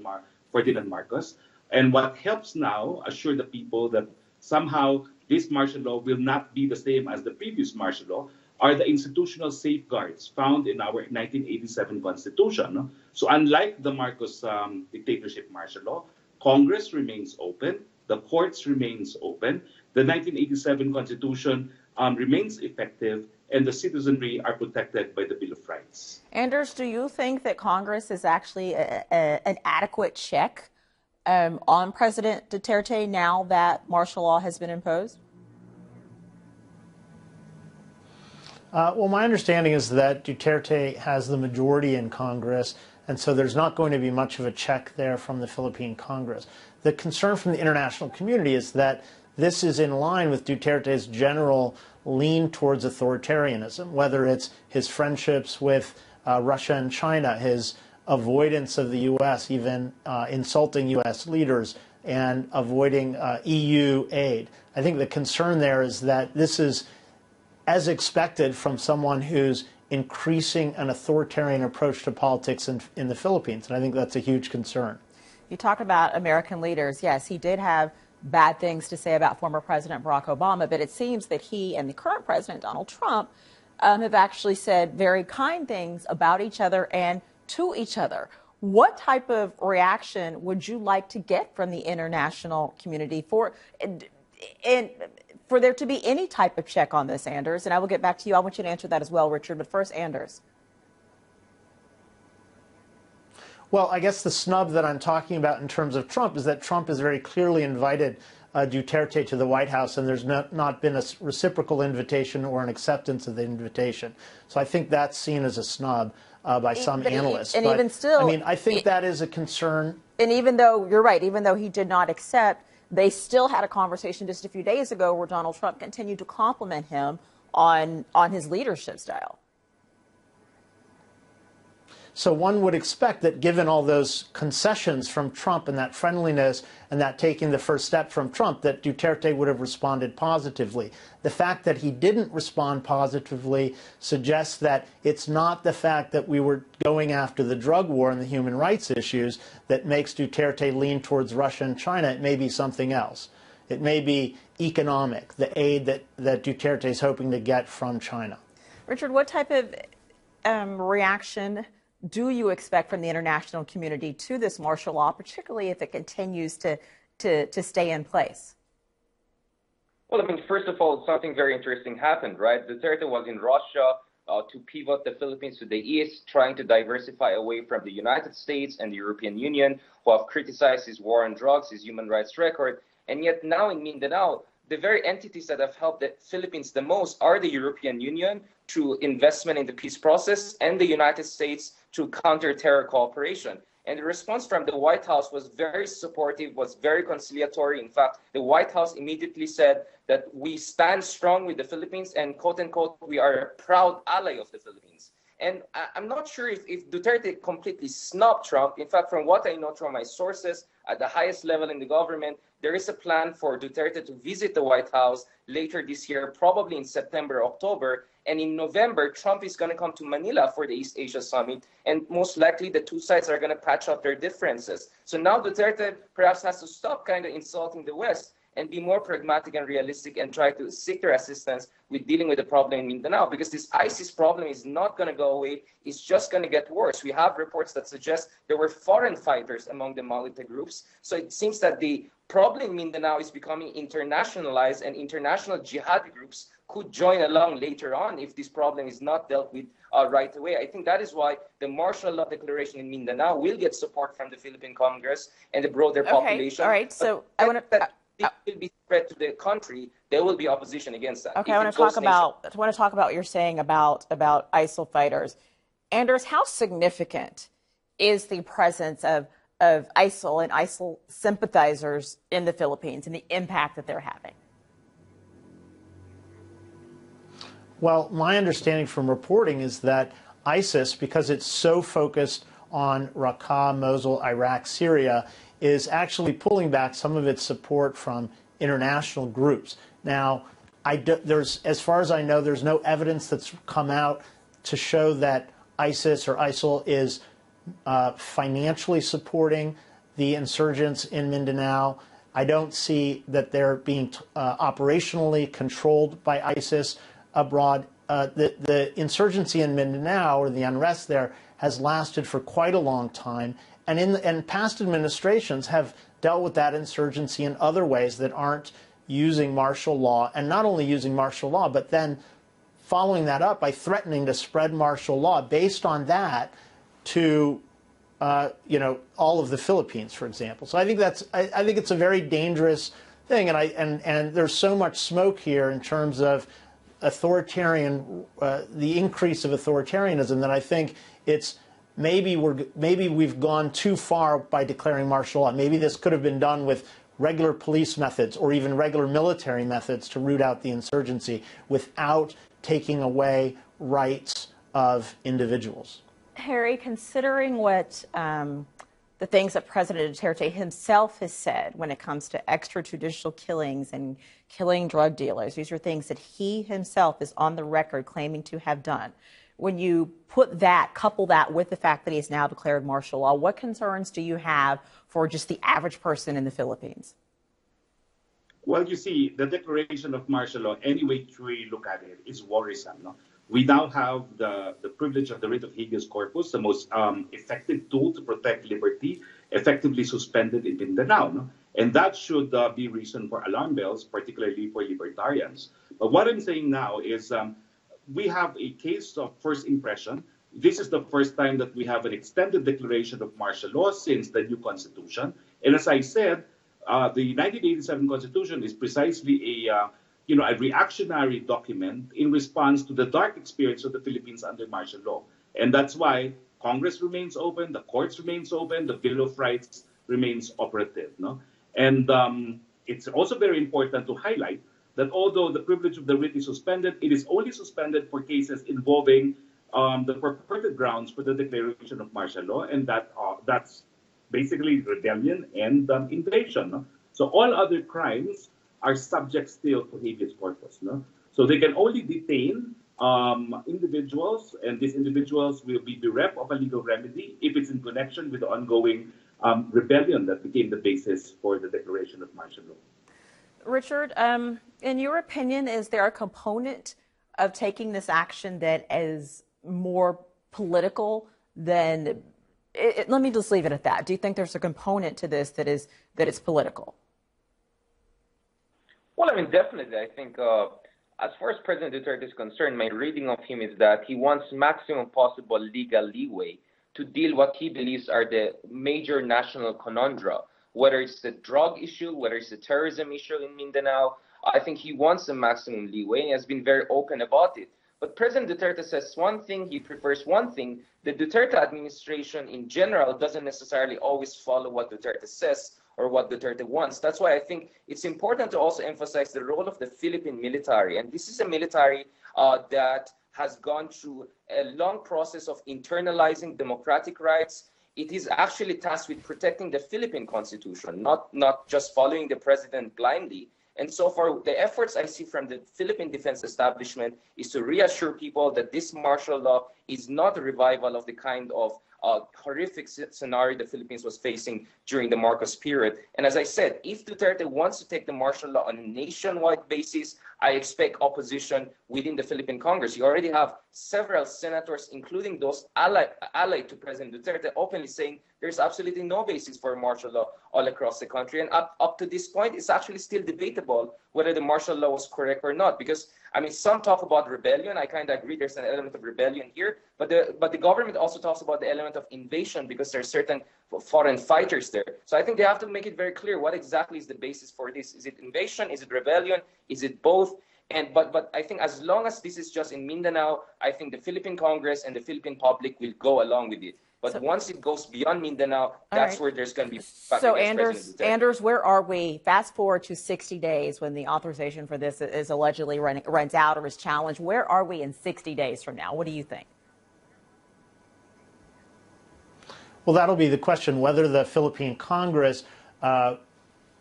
Ferdinand Marcos. And what helps now assure the people that somehow this martial law will not be the same as the previous martial law are the institutional safeguards found in our 1987 Constitution. No? So unlike the Marcos dictatorship martial law, Congress remains open, the courts remains open, the 1987 Constitution remains effective, and the citizenry are protected by the Bill of Rights. Anders, do you think that Congress is actually an adequate check on President Duterte now that martial law has been imposed? Well, my understanding is that Duterte has the majority in Congress, and so there's not going to be much of a check there from the Philippine Congress. The concern from the international community is that this is in line with Duterte's general lean towards authoritarianism, whether it's his friendships with Russia and China, his avoidance of the U.S., even insulting U.S. leaders, and avoiding EU aid. I think the concern there is that this is as expected from someone who's increasing an authoritarian approach to politics in the Philippines, and I think that's a huge concern. You talk about American leaders. Yes, he did have bad things to say about former President Barack Obama, but it seems that he and the current President Donald Trump have actually said very kind things about each other and to each other. What type of reaction would you like to get from the international community for there to be any type of check on this, Anders? And I will get back to you. I want you to answer that as well, Richard. But first, Anders. Well, I guess the snub that I'm talking about in terms of Trump is that Trump has very clearly invited Duterte to the White House, and there's not been a reciprocal invitation or an acceptance of the invitation. So I think that's seen as a snub by some analysts. And even still, I mean, I think that is a concern. And even though, you're right, even though he did not accept, they still had a conversation just a few days ago where Donald Trump continued to compliment him on his leadership style. So one would expect that given all those concessions from Trump and that friendliness and that taking the first step from Trump, that Duterte would have responded positively. The fact that he didn't respond positively suggests that it's not the fact that we were going after the drug war and the human rights issues that makes Duterte lean towards Russia and China. It may be something else. It may be economic, the aid that Duterte is hoping to get from China. Richard, what type of reaction do you expect from the international community to this martial law, particularly if it continues to stay in place? Well, I mean, first of all, something very interesting happened, right? Duterte was in Russia to pivot the Philippines to the east, trying to diversify away from the United States and the European Union, who have criticized his war on drugs, his human rights record. And yet now in Mindanao, the very entities that have helped the Philippines the most are the European Union through investment in the peace process and the United States through counter-terror cooperation. And the response from the White House was very supportive, was very conciliatory. In fact, the White House immediately said that we stand strong with the Philippines and, quote unquote, we are a proud ally of the Philippines. And I'm not sure if Duterte completely snubbed Trump. In fact, from what I know from my sources at the highest level in the government, there is a plan for Duterte to visit the White House later this year, probably in September, October. And in November, Trump is going to come to Manila for the East Asia Summit. And most likely, the two sides are going to patch up their differences. So now Duterte perhaps has to stop kind of insulting the West and be more pragmatic and realistic and try to seek their assistance with dealing with the problem in Mindanao, because this ISIS problem is not going to go away. It's just going to get worse. We have reports that suggest there were foreign fighters among the Malite groups. So it seems that the problem in Mindanao is becoming internationalized, and international jihadi groups could join along later on if this problem is not dealt with right away. I think that is why the martial law declaration in Mindanao will get support from the Philippine Congress and the broader population. All right. So I want to. It will be spread to the country. There will be opposition against that. Okay, I want to talk about what you're saying about ISIL fighters. Anders, how significant is the presence of ISIL and ISIL sympathizers in the Philippines and the impact that they're having? Well, my understanding from reporting is that ISIS, because it's so focused on Raqqa, Mosul, Iraq, Syria, is actually pulling back some of its support from international groups. Now, as far as I know, there's no evidence that's come out to show that ISIS or ISIL is financially supporting the insurgents in Mindanao. I don't see that they're being operationally controlled by ISIS abroad. the insurgency in Mindanao, or the unrest there, has lasted for quite a long time, and past administrations have dealt with that insurgency in other ways that aren't using martial law, and not only using martial law, but then following that up by threatening to spread martial law based on that to all of the Philippines, for example. So I think I think it's a very dangerous thing, and there's so much smoke here in terms of authoritarian, the increase of authoritarianism, that I think it's maybe we've gone too far by declaring martial law. Maybe this could have been done with regular police methods or even regular military methods to root out the insurgency without taking away rights of individuals. Harry, considering what the things that President Duterte himself has said when it comes to extrajudicial killings and killing drug dealers, these are things that he himself is on the record claiming to have done. When you couple that with the fact that he's now declared martial law, what concerns do you have for just the average person in the Philippines? Well, you see, the declaration of martial law, any way we look at it, is worrisome. No? We now have the privilege of the writ of habeas corpus, the most effective tool to protect liberty, effectively suspended in Mindanao. No? And that should be reason for alarm bells, particularly for libertarians. But what I'm saying now is we have a case of first impression. This is the first time that we have an extended declaration of martial law since the new constitution. And as I said, the 1987 constitution is precisely a reactionary document in response to the dark experience of the Philippines under martial law. And that's why Congress remains open, the courts remains open, the Bill of Rights remains operative. No? And it's also very important to highlight that although the privilege of the writ is suspended, it is only suspended for cases involving the purported grounds for the declaration of martial law, and that's basically rebellion and invasion. No? So all other crimes are subject still to habeas corpus. No? So they can only detain individuals, and these individuals will be bereft of a legal remedy if it's in connection with the ongoing rebellion that became the basis for the declaration of martial law. Richard, in your opinion, is there a component of taking this action that is more political than... let me just leave it at that. Do you think there's a component to this that is political? Well, I mean, definitely. I think as far as President Duterte is concerned, my reading of him is that he wants maximum possible legal leeway to deal what he believes are the major national conundrum, whether it's the drug issue, whether it's the terrorism issue in Mindanao. I think he wants the maximum leeway, and he has been very open about it. But President Duterte says one thing, he prefers one thing. The Duterte administration in general doesn't necessarily always follow what Duterte says or what Duterte wants. That's why I think it's important to also emphasize the role of the Philippine military. And this is a military that has gone through a long process of internalizing democratic rights. It is actually tasked with protecting the Philippine Constitution, not just following the president blindly. And so far, the efforts I see from the Philippine defense establishment is to reassure people that this martial law is not a revival of the kind of horrific scenario the Philippines was facing during the Marcos period. And as I said, if Duterte wants to take the martial law on a nationwide basis, I expect opposition within the Philippine Congress. You already have several senators, including those allied to President Duterte, openly saying there's absolutely no basis for martial law all across the country. And up to this point, it's actually still debatable whether the martial law was correct or not. Because, I mean, some talk about rebellion. I kind of agree there's an element of rebellion here. But the government also talks about the element of invasion because there are certain foreign fighters there. So I think they have to make it very clear what exactly is the basis for this. Is it invasion? Is it rebellion? Is it both? But I think as long as this is just in Mindanao, I think the Philippine Congress and the Philippine public will go along with it. But once it goes beyond Mindanao, that's where there's going to be... So Anders, where are we? Fast forward to 60 days when the authorization for this is allegedly runs out or is challenged. Where are we in 60 days from now? What do you think? Well, that'll be the question, whether the Philippine Congress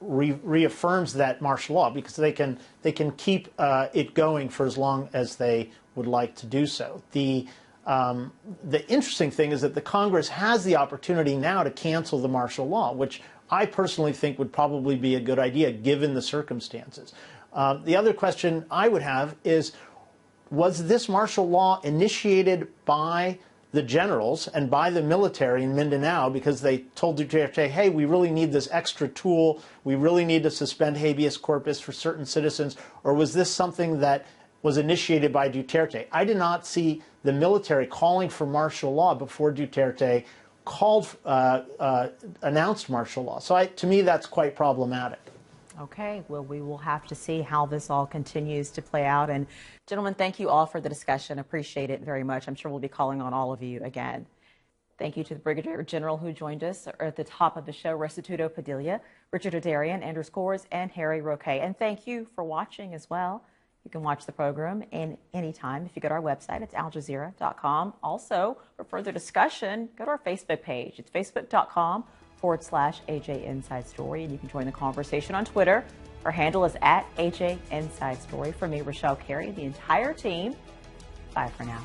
reaffirms that martial law, because they can keep it going for as long as they would like to do so. The interesting thing is that the Congress has the opportunity now to cancel the martial law, which I personally think would probably be a good idea given the circumstances. The other question I would have is, was this martial law initiated by the generals and by the military in Mindanao because they told Duterte, hey, we really need this extra tool, we really need to suspend habeas corpus for certain citizens, or was this something that was initiated by Duterte? I did not see the military calling for martial law before Duterte announced martial law. So to me, that's quite problematic. Okay, well, we will have to see how this all continues to play out. And gentlemen, thank you all for the discussion. Appreciate it very much. I'm sure we'll be calling on all of you again. Thank you to the Brigadier General who joined us at the top of the show, Restituto Padilla, Richard Adarian, Andrew Scores, and Harry Roque. And thank you for watching as well. You can watch the program anytime if you go to our website. It's aljazeera.com. Also, for further discussion, go to our Facebook page. It's facebook.com/AJ Inside Story, and you can join the conversation on Twitter. Our handle is @AJ Inside Story. For me, Rochelle Carey, the entire team. Bye for now.